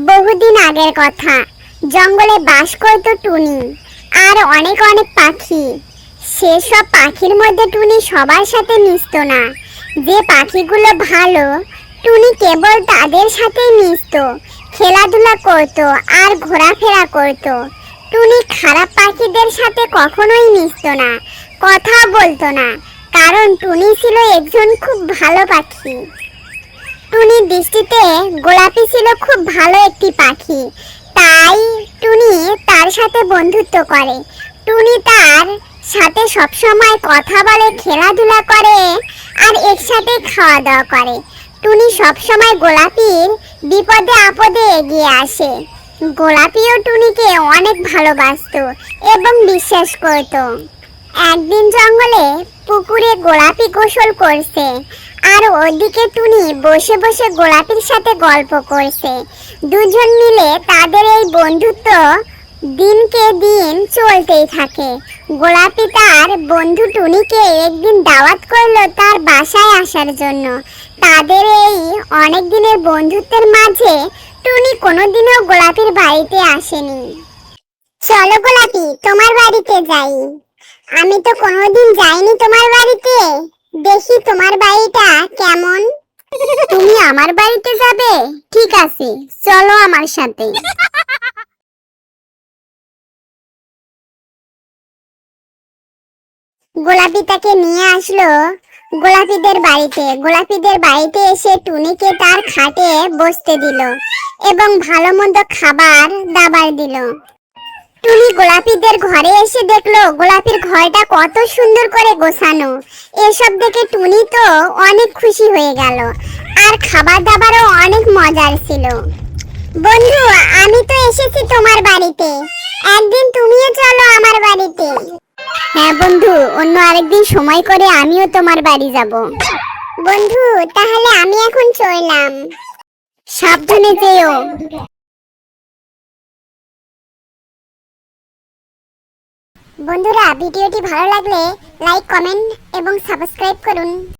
বহুদিন আগের কথা। জঙ্গলে বাস করত টুনি আর অনেক অনেক পাখি। সেসব পাখির মধ্যে টুনি সবার সাথে মিশতো না। যে পাখিগুলো ভালো, টুনি কেবল তাদের সাথেই মিশতো, খেলাধুলা করত আর ঘোরাফেরা করত। টুনি খারাপ পাখিদের সাথে কখনোই মিশতো না, কথা বলতো না, কারণ টুনি ছিল একজন খুব ভালো পাখি। টুনির দৃষ্টিতে গোলাপি ছিল খুব ভালো একটি পাখি, তাই টুনি তার সাথে বন্ধুত্ব করে। টুনি তার সাথে সবসময় কথা বলে, খেলাধুলা করে আর একসাথে খাওয়া দাওয়া করে। টুনি সবসময় গোলাপির বিপদে আপদে এগিয়ে আসে। গোলাপিও টুনিকে অনেক ভালোবাসতো এবং বিশ্বাস করত। একদিন জঙ্গলে পুকুরে গোলাপি গোসল করছে আর ওদিকে টুনি বসে বসে গোলাপির সাথে গল্প করছে। দুজন মিলে তাদের এই বন্ধুত্ব দিনকে দিন চলতেই থাকে। গোলাপি তার বন্ধু টুনিকে একদিন দাওয়াত করলো তার বাসায় আসার জন্য। তাদের এই অনেক দিনের বন্ধুত্বের মাঝে টুনি কোনোদিনও গোলাপির বাড়িতে আসেনি। চলো গোলাপি, তোমার বাড়িতে যাই। আমি তো কোনোদিন যাইনি তোমার বাড়িতে, দেখি তোমার বাড়িটা কেমন। তুমি আমার বাড়িতে যাবে? ঠিক আছে, চলো আমার সাথে। গোলাপি তাকে নিয়ে আসলো গোলাপিদের বাড়িতে। গোলাপিদের বাড়িতে এসে টুনিকে তার খাটে বসতে দিল এবং ভালো মন্দ খাবার দাবার দিল। টুনি গোলাপিদের ঘরে এসে দেখলো গোলাপির ঘরটা কত সুন্দর করে গোছানো। এসব দেখে টুনি তো অনেক খুশি হয়ে গেল, আর খাবার দাবারও অনেক মজার ছিল। বন্ধু, আমি তো এসেছি তোমার বাড়িতে, একদিন তুমিও চলো আমার বাড়িতে। হ্যাঁ বন্ধু, অন্য আরেকদিন সময় করে আমিও তোমার বাড়ি যাব। বন্ধু, তাহলে আমি এখন চললাম, সাবধানে যেও। বন্ধুরা, ভিডিওটি ভালো লাগলে লাইক, কমেন্ট এবং সাবস্ক্রাইব করুন।